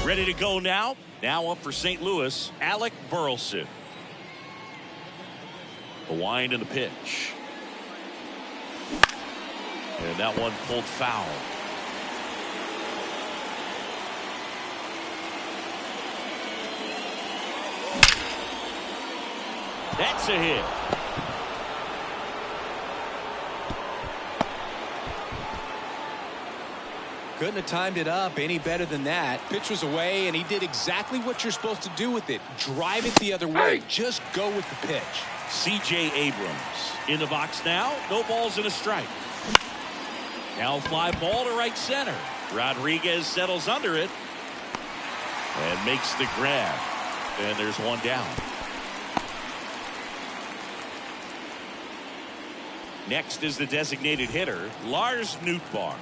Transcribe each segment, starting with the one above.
Ready to go now. Now up for St. Louis, Alec Burleson. The wind and the pitch. And that one pulled foul. That's a hit. Couldn't have timed it up any better than that. Pitch was away, and he did exactly what you're supposed to do with it. Drive it the other way. Just go with the pitch. C.J. Abrams in the box now. No balls and a strike. Now fly ball to right center. Rodriguez settles under it and makes the grab. And there's one down. Next is the designated hitter, Lars Nootbaar.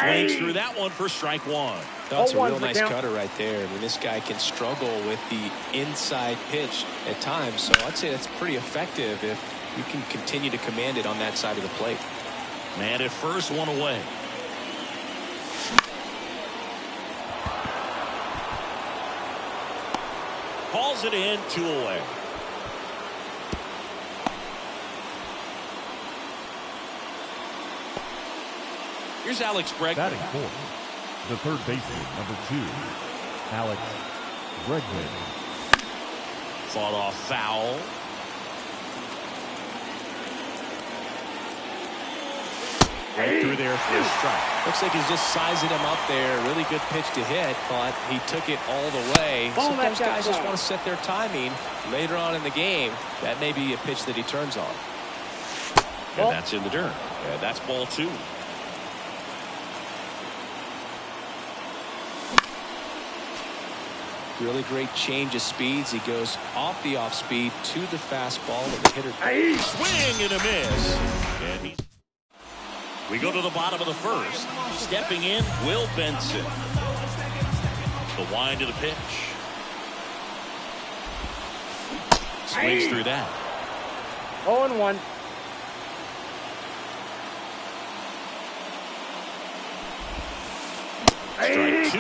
Swings through that one for strike one. That's a real nice cutter right there. I mean, this guy can struggle with the inside pitch at times, so I'd say that's pretty effective if you can continue to command it on that side of the plate. Man at first, one away. Calls it in, 2 away. Here's Alex Bregman. Batting fourth, the third baseman, number 2, Alex Bregman. Fought off foul. Right through there for a strike. Looks like he's just sizing him up there. Really good pitch to hit, but he took it all the way. Sometimes guys just want to set their timing later on in the game. That may be a pitch that he turns on. And that's in the dirt. And that's ball 2. Really great change of speeds. He goes off the off speed to the fastball, and the hitter. Swing and a miss. And we go to the bottom of the first. Stepping in, Will Benson. The wind of the pitch. Swings through that. 0-1. Strike 2.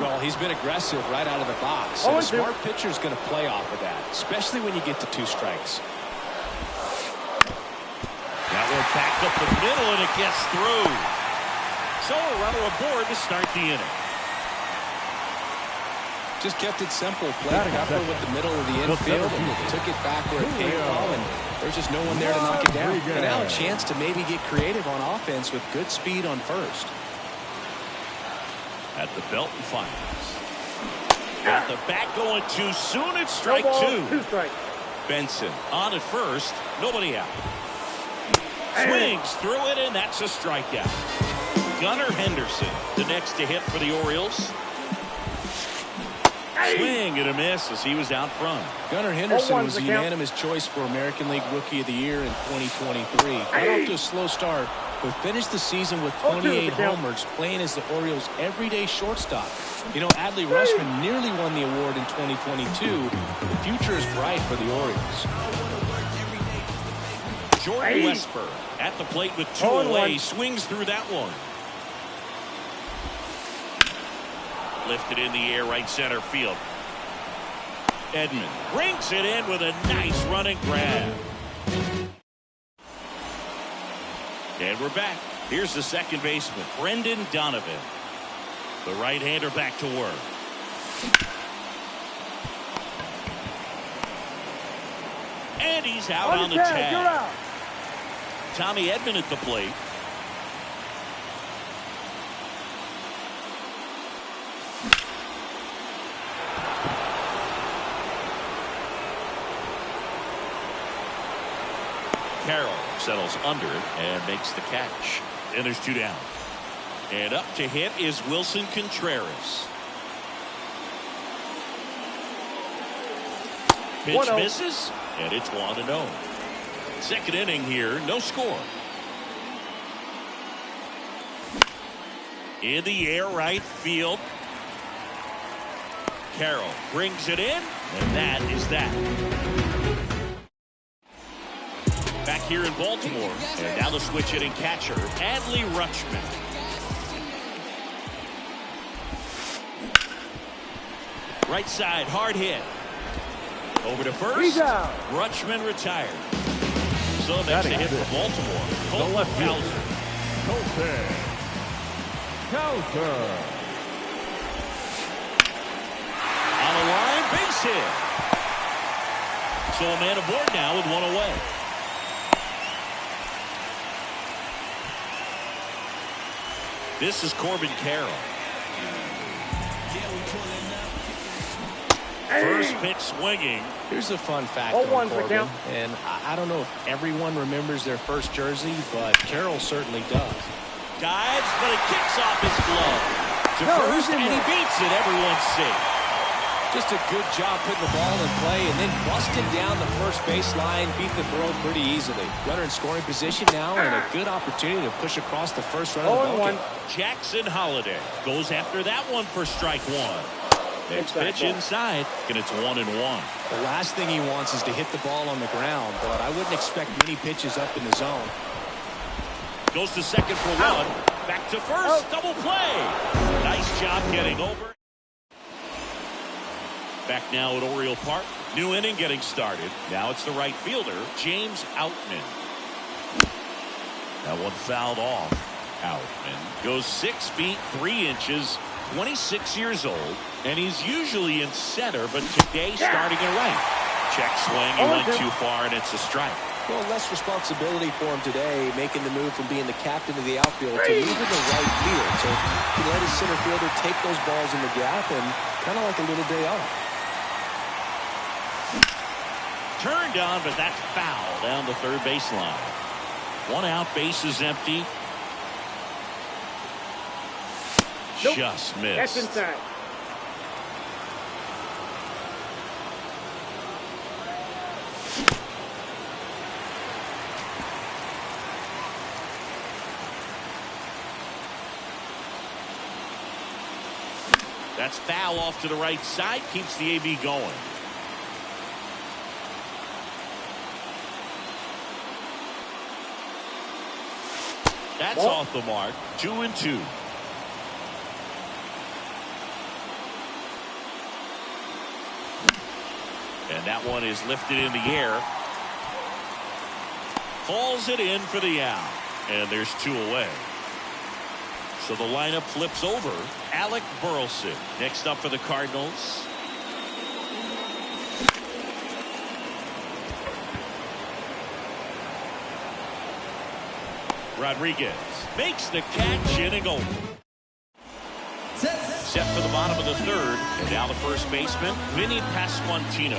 Well, he's been aggressive right out of the box. And a smart pitcher is going to play off of that, especially when you get to 2 strikes. That one backed up the middle, and it gets through. So a runner aboard to start the inning. Just kept it simple. Played proper with the middle of the infield and took it back where it came from, and there's just no one there to knock it down. And now a chance to maybe get creative on offense with good speed on first. At the belt and finals. At the bat going too soon. It's strike 2. 2 strikes. Benson on at first. Nobody out. Swings through it, and that's a strikeout. Gunnar Henderson, the next to hit for the Orioles. Swing and a miss as he was out front. Gunnar Henderson was a unanimous choice for American League Rookie of the Year in 2023. Got off to a slow start, but finished the season with 28 homers, playing as the Orioles' everyday shortstop. You know, Adley Rutschman nearly won the award in 2022. The future is bright for the Orioles. Jordan Westburg at the plate with 2 away. Swings through that one. Lifted in the air, right center field. Edman brings it in with a nice running grab. And we're back. Here's the second baseman, Brendan Donovan. The right-hander back to work. And he's out on the tag. Tommy Edman at the plate. Carroll settles under it and makes the catch. And there's 2 down. And up to hit is Wilson Contreras. Pitch misses, and it's 1-0. Second inning here, no score. In the air, right field. Carroll brings it in, and that is that. Back here in Baltimore, and now the switch hitting catcher, Adley Rutschman. Right side, hard hit. Over to first. Rutschman retired. So next to hit for Baltimore. The left fielder, Coulter. On the line, base hit. So a man aboard now with one away. This is Corbin Carroll. First pitch swinging. Here's a fun fact on Corbin, and I don't know if everyone remembers their first jersey, but Carroll certainly does. Dives, but it kicks off his glove. To first, and he beats it. Everyone's safe. Just a good job putting the ball in play and then busting down the first baseline, beat the throw pretty easily. Runner in scoring position now and a good opportunity to push across the first run of the ball game. Jackson Holiday goes after that one for strike one. Next pitch inside, and it's 1-1. The last thing he wants is to hit the ball on the ground, but I wouldn't expect many pitches up in the zone. Goes to second for one. Back to first. Double play. Nice job getting over. Back now at Oriole Park. New inning getting started. Now it's the right fielder, James Outman. That one fouled off. Outman goes 6 feet 3 inches, 26 years old, and he's usually in center, but today starting at right. Check swing, he went too far, and it's a strike. Well, less responsibility for him today, making the move from being the captain of the outfield to moving the right field. So he can let his center fielder take those balls in the gap and kind of like a little day off. Turned on, but that's foul down the third baseline. One out, base is empty. Just missed. That's inside. That's foul off to the right side. Keeps the AB going. That's off the mark. 2-2. And that one is lifted in the air. Hauls it in for the out. And there's 2 away. So the lineup flips over. Alec Burleson next up for the Cardinals. Rodriguez makes the catch, inning over. Set for the bottom of the third, and now the first baseman, Vinny Pasquantino.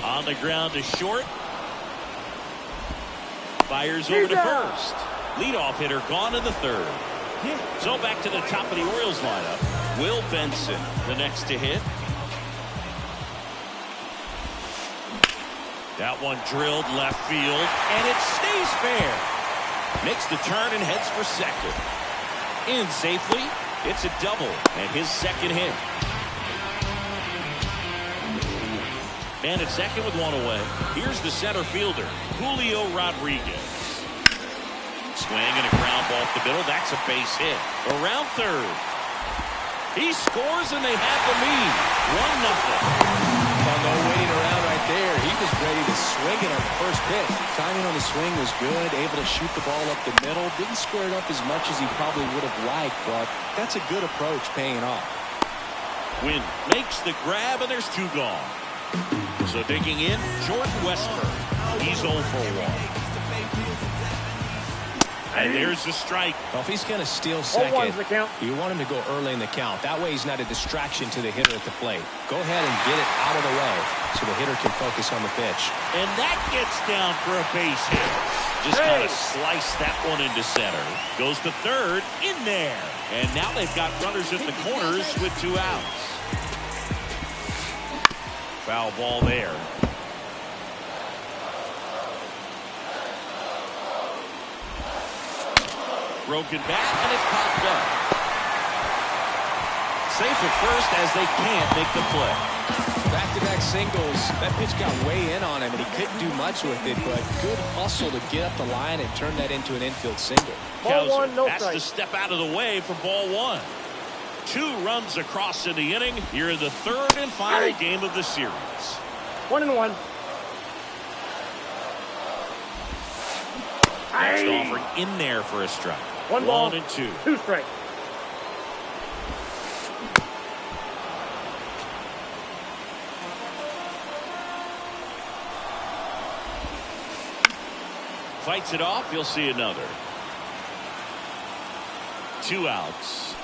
On the ground to short. Fires over to first. Leadoff hitter gone in the third. So back to the top of the Orioles lineup. Will Benson, the next to hit. That one drilled left field, and it stays fair. Makes the turn and heads for second. In safely, it's a double, and his second hit. Man at second with one away. Here's the center fielder, Julio Rodriguez. Swing and a ground ball up the middle. That's a base hit. Around third. He scores, and they have the lead. 1-0. No waiting around right there. He was ready to swing it on the first pitch. Timing on the swing was good. Able to shoot the ball up the middle. Didn't square it up as much as he probably would have liked, but that's a good approach paying off. Wynn makes the grab, and there's 2 gone. So digging in, Jordan Westburg. He's 0 for 1. And there's the strike. Well, if he's going to steal second, you want him to go early in the count. That way he's not a distraction to the hitter at the plate. Go ahead and get it out of the way so the hitter can focus on the pitch. And that gets down for a base hit. Just kind of slice that one into center. Goes to third, in there. And now they've got runners at the corners with 2 outs. Foul ball there. Broken back, and it's popped up. Safe at first as they can't make the play. Back-to-back singles. That pitch got way in on him, and he couldn't do much with it, but good hustle to get up the line and turn that into an infield single. Ball one, no has strike. to step out of the way for ball one. 2 runs across in the inning here in the 3rd and final game of the series. 1-1. Next offering in there for a strike. 1 ball, 1-2. 2 strikes. Fights it off. You'll see another. 2 outs.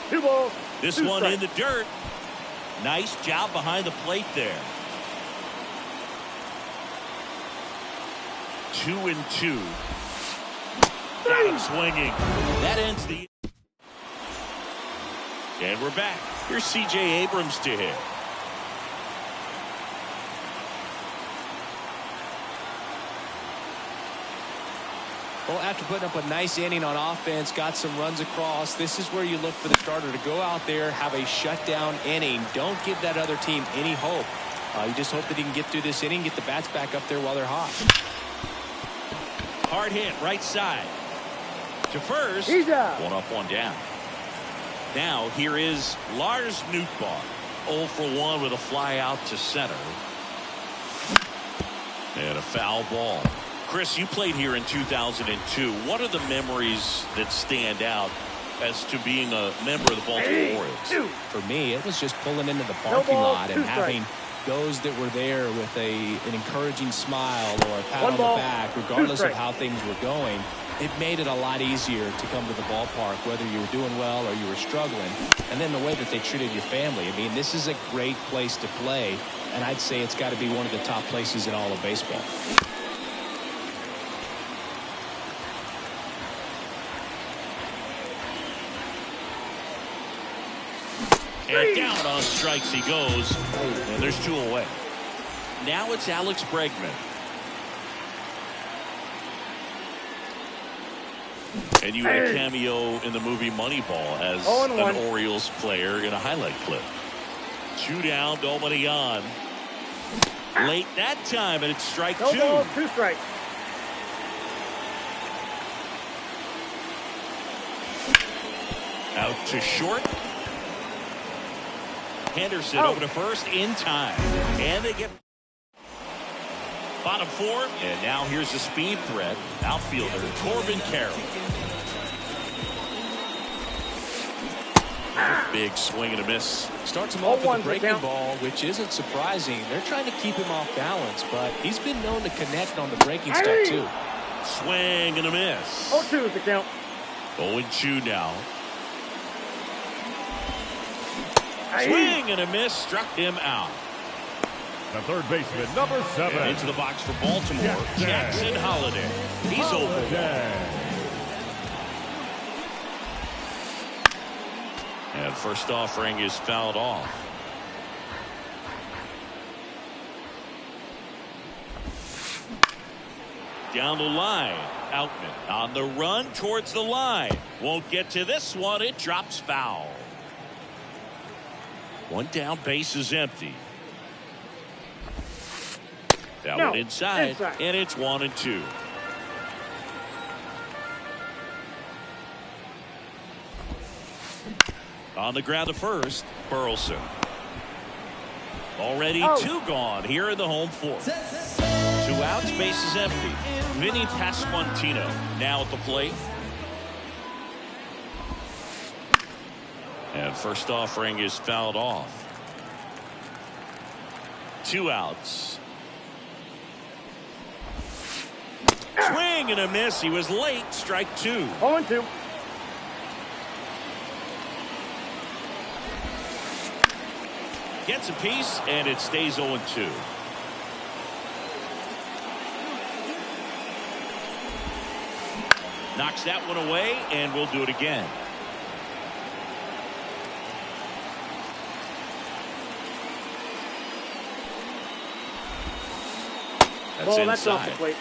2 balls. This 2 one strikes. in the dirt. Nice job behind the plate there. 2-2. Got him swinging. That ends the. And we're back. Here's C.J. Abrams to hit. Well, after putting up a nice inning on offense, got some runs across, this is where you look for the starter to go out there, have a shutdown inning. Don't give that other team any hope. You just hope that he can get through this inning, get the bats back up there while they're hot. Hard hit, right side. To first. He's out. 1 up, 1 down. Now, here is Lars Nootbaar. 0 for 1 with a fly out to center. And a foul ball. Chris, you played here in 2002. What are the memories that stand out as to being a member of the Baltimore Orioles? For me, it was just pulling into the parking lot and having those that were there with an encouraging smile or a pat on the back, regardless of how things were going. It made it a lot easier to come to the ballpark, whether you were doing well or you were struggling. And then the way that they treated your family. I mean, this is a great place to play, and I'd say it's got to be one of the top places in all of baseball. And down on strikes he goes. And there's 2 away. Now it's Alex Bregman. And you had a cameo in the movie Moneyball as an Orioles player in a highlight clip. 2 down, nobody on. Late that time, and it's strike 2. No balls, 2 strikes. Out to short. Henderson over to first in time. And they get bottom 4. And now here's the speed threat. Outfielder Corbin Carroll. Big swing and a miss. Starts him off with a breaking ball, which isn't surprising. They're trying to keep him off balance, but he's been known to connect on the breaking stuff too. Swing and a miss. 0-2 is the count. 0-2 now. Swing and a miss, struck him out. The third baseman, number 7. And into the box for Baltimore, Jackson Holliday. He's over. And first offering is fouled off. Down the line, Outman on the run towards the line. Won't get to this one. It drops foul. 1 down, base is empty. That one inside, and it's 1-2. On the ground to first, Burleson. Already 2 gone here in the home 4th. 2 outs, base is empty. Vinny Pasquantino now at the plate. And first offering is fouled off. 2 outs. Swing and a miss. He was late. Strike 2. 0-2. Gets a piece, and it stays 0-2. Knocks that one away, and we'll do it again. That's Ball, inside. that's off the plate.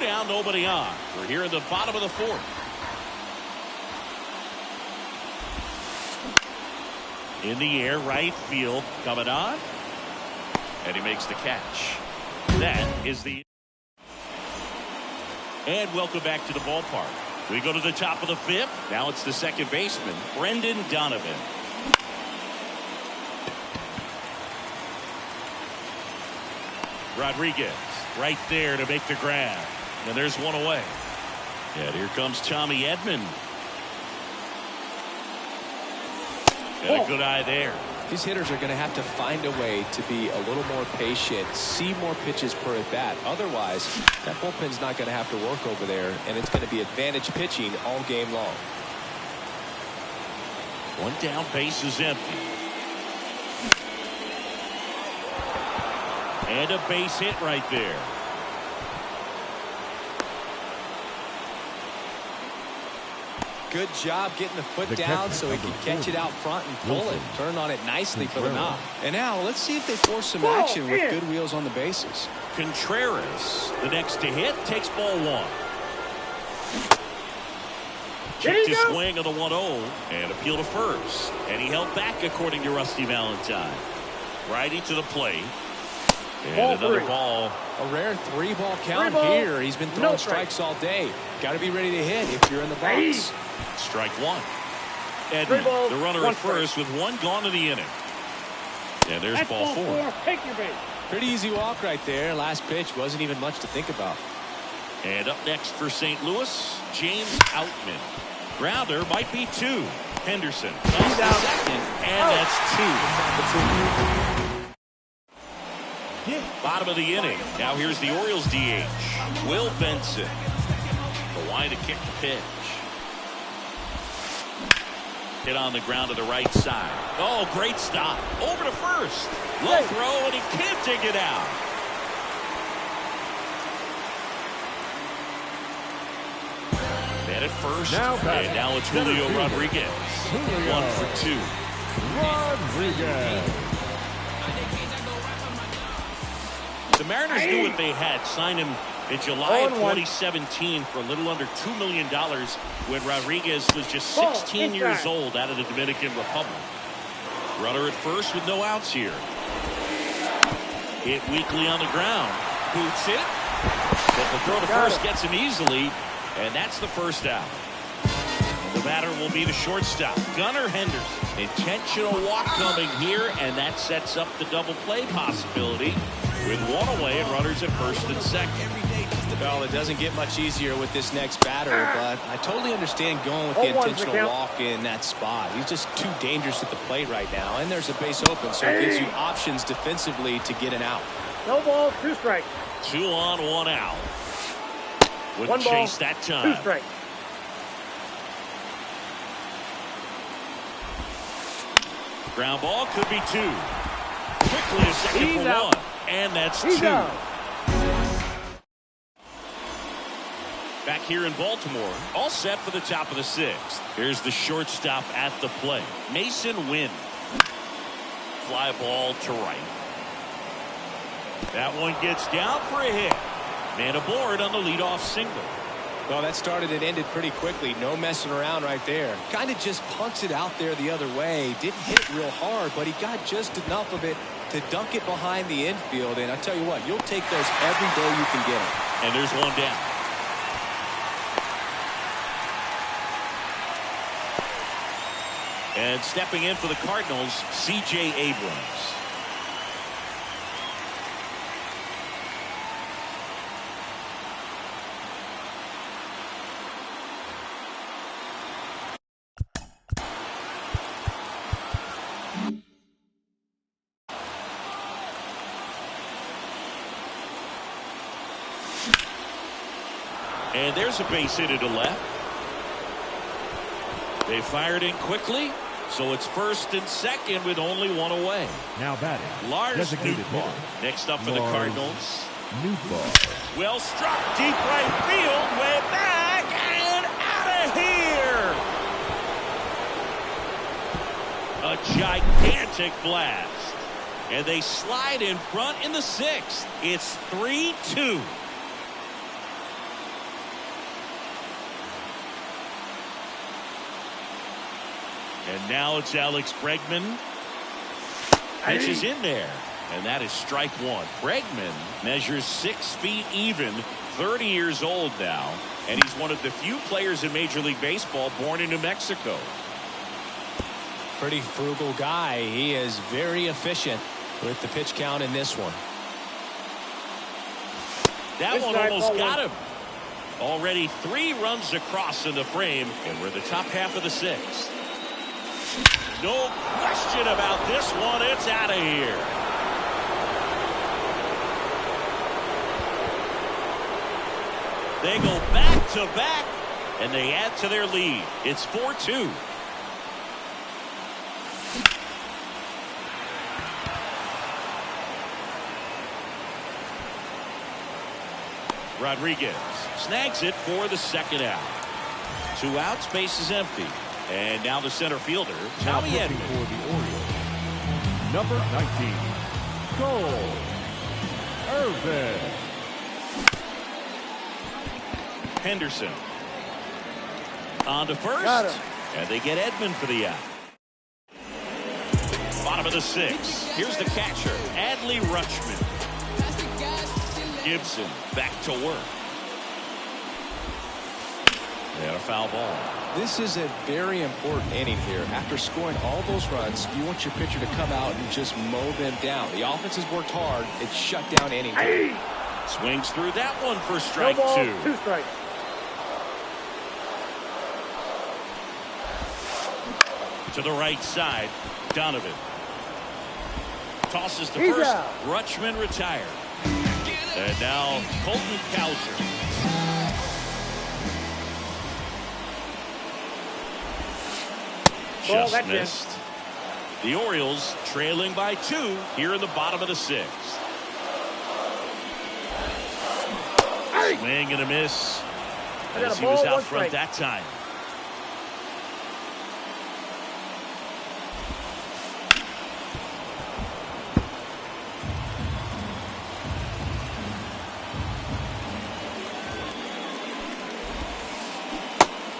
down, nobody on. We're here in the bottom of the fourth. In the air, right field, coming on. And he makes the catch. That is the... And welcome back to the ballpark. We go to the top of the fifth. Now it's the second baseman, Brendan Donovan. Rodriguez right there to make the grab. And there's one away. And here comes Tommy Edman. And a good eye there. These hitters are going to have to find a way to be a little more patient, see more pitches per at bat. Otherwise, that bullpen's not going to have to work over there, and it's going to be advantage pitching all game long. One down, base is empty. And a base hit right there. Good job getting the foot down so he can catch it out front and pull it. Turn on it nicely for the knock. And now let's see if they force some action with good wheels on the bases. Contreras, the next to hit, takes ball one. Checked his swing of the 1-0 and appeal to first. And he held back according to Rusty Valentine. Righty to the plate. And another ball. A rare 3-ball count here. He's been throwing strikes all day. Got to be ready to hit if you're in the box. Strike one. Edman, the runner at first with one gone in the inning. And there's ball four. Take your base. Pretty easy walk right there. Last pitch wasn't even much to think about. And up next for St. Louis, James Outman. Grounder might be two. Henderson. He's out. Second, and that's two. Bottom of the inning. Now here's the Orioles DH. Will Benson. The line to kick the pitch. Hit on the ground to the right side. Oh, great stop. Over to first. Low throw, and he can't dig it out. Man at first. And now it's Julio Rodriguez. 1 for 2. Rodriguez. The Mariners knew what they had. Signed him in July of 2017 for a little under $2 million when Rodriguez was just 16 years old out of the Dominican Republic. Runner at first with no outs here. Hit weakly on the ground. Boots it. But the throw to first gets him easily, and that's the first out. The batter will be the shortstop, Gunnar Henderson. Intentional walk coming here, and that sets up the double play possibility with one away and runners at first and second. Well, it doesn't get much easier with this next batter, but I totally understand going with the intentional walk in that spot. He's just too dangerous at the plate right now, and there's a base open, so it gives you options defensively to get an out. No ball, 2 strikes. 2 on, 1 out. Wouldn't chase that time. 2 strikes. Ground ball could be 2. Quickly a second for out. 1. And that's He's 2. out. Back here in Baltimore, all set for the top of the 6th. Here's the shortstop at the plate, Mason Wynn. Fly ball to right. That one gets down for a hit. Man aboard on the leadoff single. Well, that started and ended pretty quickly. No messing around right there. Kind of just punts it out there the other way. Didn't hit it real hard, but he got just enough of it to dunk it behind the infield. And I tell you what, you'll take those every day you can get them. And there's one down. And stepping in for the Cardinals, C.J. Abrams. And there's a base hit to left. They fired in quickly, so it's first and second with only one away. Now batting, Lars designated Nootbaar. Next up for the Cardinals. Nootbaar. Well struck, deep right field, way back, and out of here! A gigantic blast. And they slide in front in the 6th. It's 3-2. And now it's Alex Bregman. Pitch is in there. And that is strike one. Bregman measures 6 feet even, 30 years old now. And he's one of the few players in Major League Baseball born in New Mexico. Pretty frugal guy. He is very efficient with the pitch count in this one. That one almost got him. Already 3 runs across in the frame, and we're the top half of the 6th. No question about this one. It's out of here. They go back to back, and they add to their lead. It's 4-2. Rodriguez snags it for the second out. 2 outs, base is empty. And now the center fielder, Tommy Edman. For the Orioles, number 19, Cole Irvin. Henderson on to first, and they get Edman for the out. Bottom of the 6th. Here's the catcher, Adley Rutschman. Gibson back to work. And a foul ball. This is a very important inning here. After scoring all those runs, you want your pitcher to come out and just mow them down. The offense has worked hard. It's shut down inning. Swings through that one for strike 2. 2. 2 strikes. To the right side, Donovan tosses to He's first. out. Rutschman retired. And now Colton Cowser. Ball, Just missed. The Orioles trailing by 2 here in the bottom of the 6th. Swing and a miss. As he was out front that time.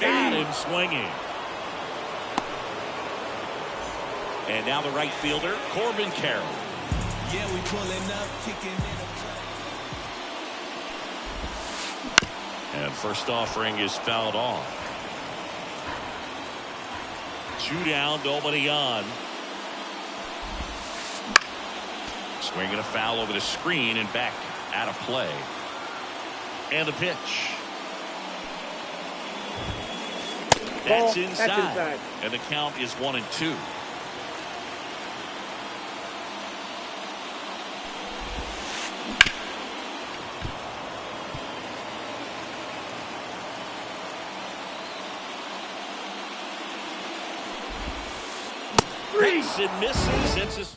Got him swinging. And now the right fielder, Corbin Carroll. Yeah, we pulling up, kicking in. And first offering is fouled off. 2 down, nobody on. Swinging a foul over the screen and back out of play. And the pitch. That's inside. And the count is 1-2. And misses. It's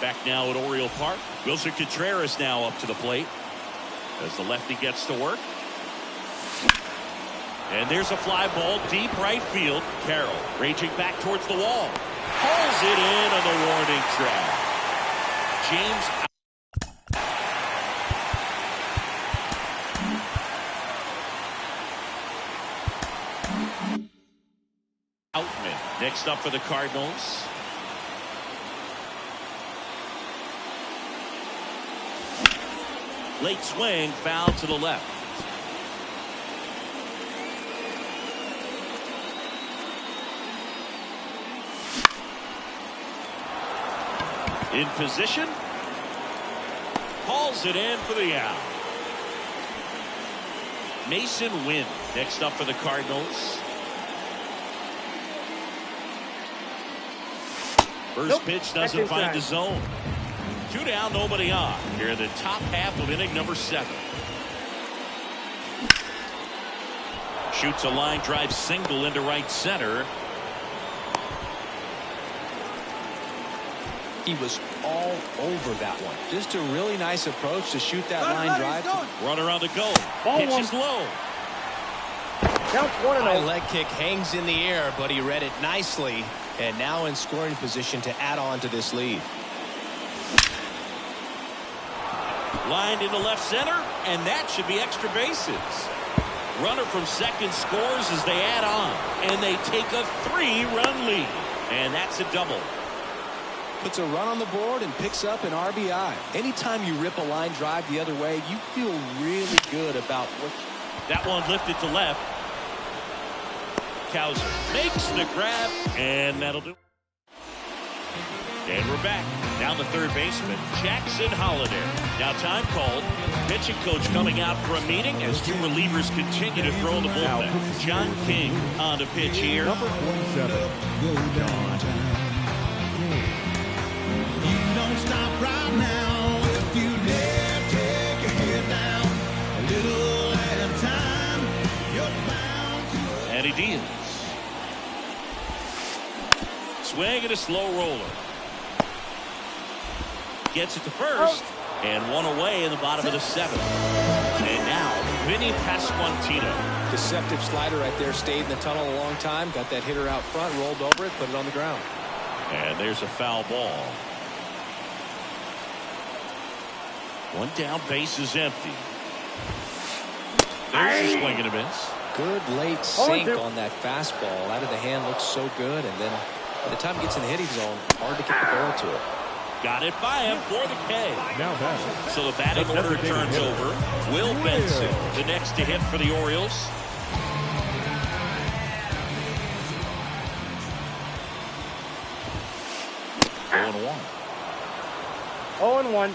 back now at Oriole Park. Wilson Contreras now up to the plate as the lefty gets to work. And there's a fly ball deep right field. Carroll raging back towards the wall. Pulls it in on the warning track. James Outman next up for the Cardinals. Late swing, foul to the left. In position. Hauls it in for the out. Mason Wynn next up for the Cardinals. First pitch doesn't find the zone. 2 down, nobody on. Here in the top half of inning number 7. Shoots a line drive single into right center. He was all over that one. Just a really nice approach to shoot that line drive. Runner on the go. Ball Pitch one. is low. Counts 1-0. High leg kick hangs in the air, but he read it nicely. And now in scoring position to add on to this lead. Lined into left center, and that should be extra bases. Runner from second scores as they add on. And they take a 3-run lead. And that's a double. Puts a run on the board and picks up an RBI. Anytime you rip a line drive the other way, you feel really good about what. That one lifted to left. Cowser makes the grab, and that'll do. And we're back. Now the third baseman, Jackson Holliday. Now time called. Pitching coach coming out for a meeting as two relievers continue to throw in the bullpen. John King on the pitch here. Number 27, John King. You don't stop right now if you dare take your head down a little at a time. You're bound to. And he deals. Swing and a slow roller. Gets it to first. And one away in the bottom of the seventh. And now, Vinny Pasquantino. Deceptive slider right there. Stayed in the tunnel a long time. Got that hitter out front. Rolled over it. Put it on the ground. And there's a foul ball. One down, base is empty. There's a swing and a miss. Good late sink on that fastball. Out of the hand looks so good. And then by the time it gets in the hitting zone, hard to get the ball to it. Got it by him for the K. Now batting. So the batting order turns over. Will Benson, the next to hit for the Orioles. Oh and 1.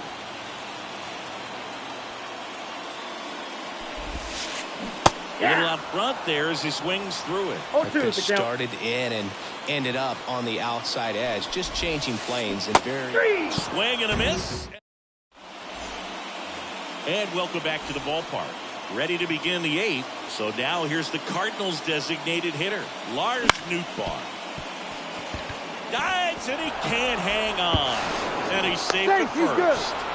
A little out front there as he swings through it. 0-2 the count. Started in and ended up on the outside edge, just changing planes and very. Swing and a miss. And welcome back to the ballpark. Ready to begin the 8th. So now here's the Cardinals' designated hitter, Lars Nootbaar. Dives and he can't hang on. And he's safe at He's first. good.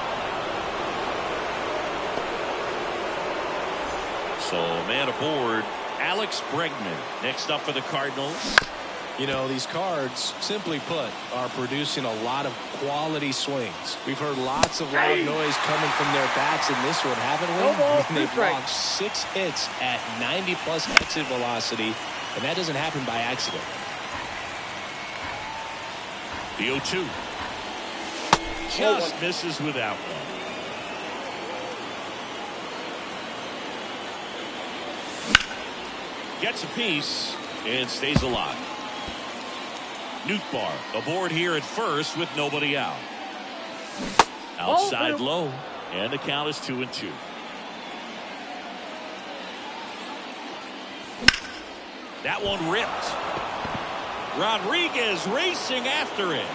So man aboard, Alex Bregman next up for the Cardinals. You know, these Cards, simply put, are producing a lot of quality swings. We've heard lots of loud noise coming from their bats in this one, haven't we? No ball, They've strike. logged 6 hits at 90-plus exit velocity, and that doesn't happen by accident. The 0-2. Just misses without one. Gets a piece and stays alive. Nootbaar aboard here at first with nobody out. Outside low, and the count is 2-2. That one ripped. Rodriguez racing after it.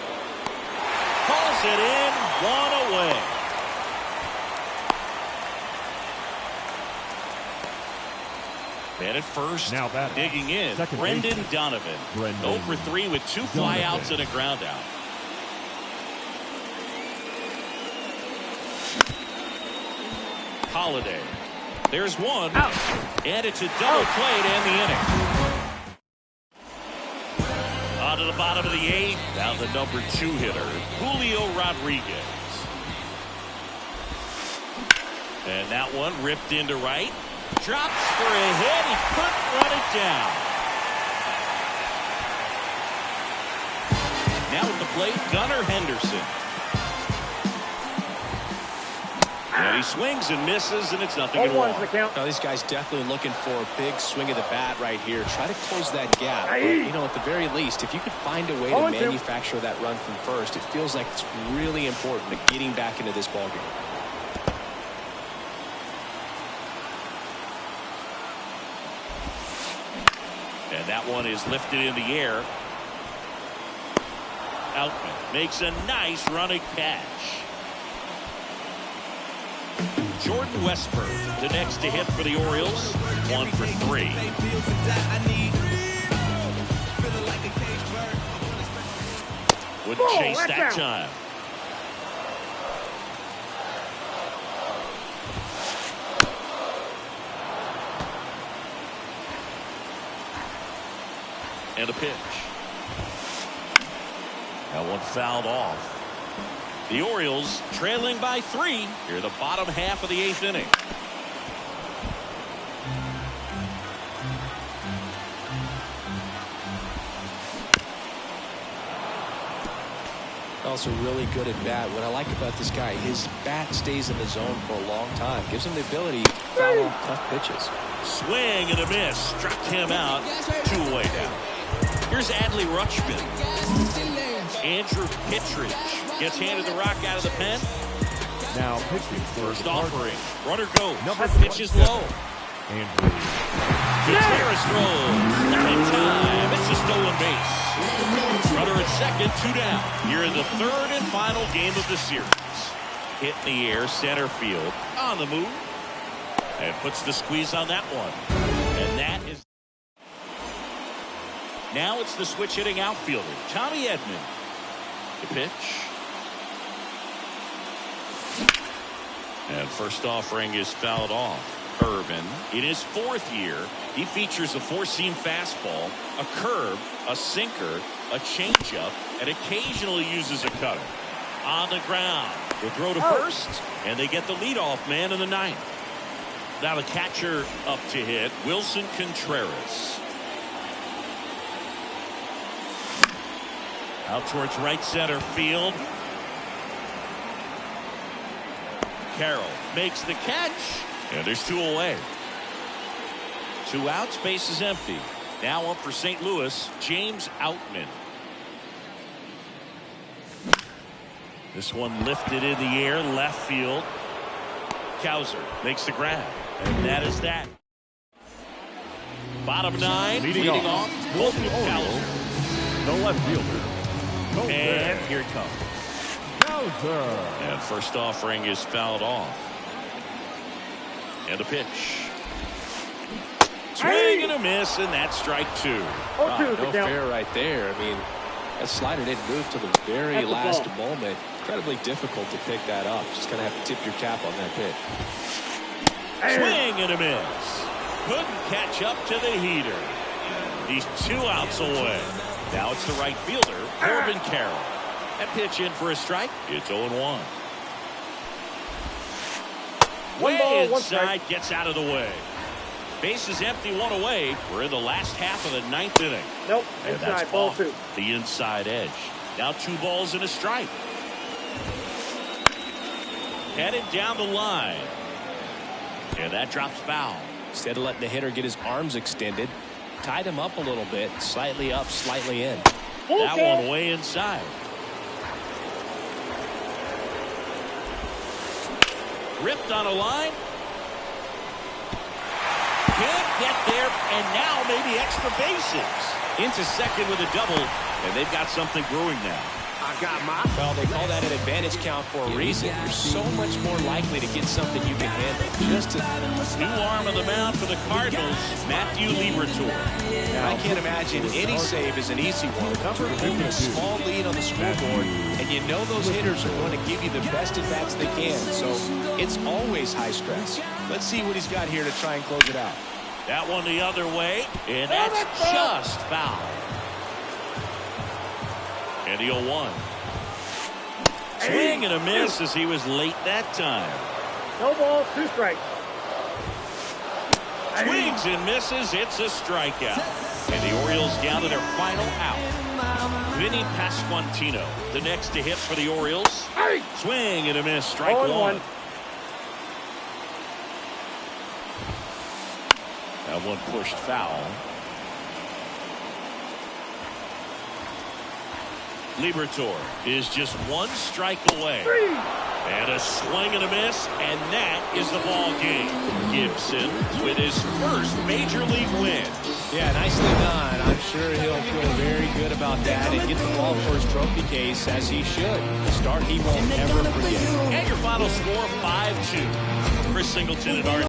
Calls it in, one away. Man at first, now batting. digging in, Second Brendan baseman. Donovan. Brendan 0 for 3 with 2 flyouts and a ground out. Holiday. There's one. Out. And it's a double play to end the inning. On to the bottom of the 8th. Now the number 2 hitter, Julio Rodriguez. And that one ripped into right. Drops for a hit. He couldn't run it down. Now at the plate, Gunnar Henderson. And he swings and misses, and it's nothing at 0-1 the all. count. Now, this guy's definitely looking for a big swing of the bat right here. Try to close that gap. But, you know, at the very least, if you could find a way to 0-2. manufacture that run from first, it feels like it's really important to getting back into this ballgame. And that one is lifted in the air. Outman makes a nice running catch. Jordan Westburg, the next to hit for the Orioles, 1 for 3. Wouldn't chase that time. And a pitch. That one fouled off. The Orioles trailing by 3 here the bottom half of the 8th inning. Also really good at bat. What I like about this guy, his bat stays in the zone for a long time. Gives him the ability to foul off tough pitches. Swing and a miss. Struck him out. 2 away now. Here's Adley Rutschman. Andrew Kittredge gets handed the rock out of the pen. Now pitching First offering. Runner goes. Number Pitch is low. Andrew. Gutierrez throws. Not in time. It's a stolen base. Runner at second, 2 down. Here in the 3rd and final game of the series. Hit in the air, center field. On the move. And puts the squeeze on that one. And that is... Now it's the switch hitting outfielder, Tommy Edman. The pitch. And first offering is fouled off. Urban, in his 4th year, he features a 4-seam fastball, a curve, a sinker, a changeup, and occasionally uses a cutter. On the ground, the throw to first, and they get the leadoff man in the 9th. Now the catcher up to hit, Wilson Contreras. Out towards right center field. Carroll makes the catch. And there's 2 away. 2 outs, base is empty. Now up for St. Louis, James Outman. This one lifted in the air, left field. Cowser makes the grab. And that is that. Bottom 9, leading off. Colton Cowser. The left fielder. And here it comes. Cowser. And first offering is fouled off. And a pitch. Swing and a miss, and that's strike 2. No fair right there. I mean, that slider didn't move till the very last moment. Incredibly difficult to pick that up. Just gonna have to tip your cap on that pitch. Swing and a miss. Couldn't catch up to the heater. He's 2 outs away. Now it's the right fielder, Corbin Carroll. That pitch in for a strike. It's 0-1. Way inside, gets out of the way. Base is empty, 1 away. We're in the last half of the 9th inning. Nope, and inside, that's ball off 2. The inside edge. Now 2 balls and a strike. Headed down the line. And that drops foul. Instead of letting the hitter get his arms extended, tied him up a little bit, slightly up, slightly in. That one way inside. Ripped on a line. Can't get there, and now maybe extra bases. Into second with a double, and they've got something brewing now. Well, they call that an advantage count for a reason. You're so much more likely to get something you can handle. Just a new arm of the mound for the Cardinals, Matthew Liberatore. I can't imagine any save is an easy one. You're holding a small lead on the scoreboard, and you know those hitters are going to give you the best at-bats they can. So it's always high stress. Let's see what he's got here to try and close it out. That one the other way, and that's just foul. And the 0-1. Swing and a miss as he was late that time. No balls, 2 strikes. Swings and misses. It's a strikeout. And the Orioles down to their final out. Vinny Pasquantino, the next to hit for the Orioles. Swing and a miss. Strike 1. That one pushed foul. Liberatore is just 1 strike away. And a swing and a miss, and that is the ball game. Gibson with his first major league win. Yeah, nicely done. I'm sure he'll feel very good about that and get the ball for his trophy case, as he should. A start he won't ever forget. And your final score, 5-2. Chris Singleton and Art.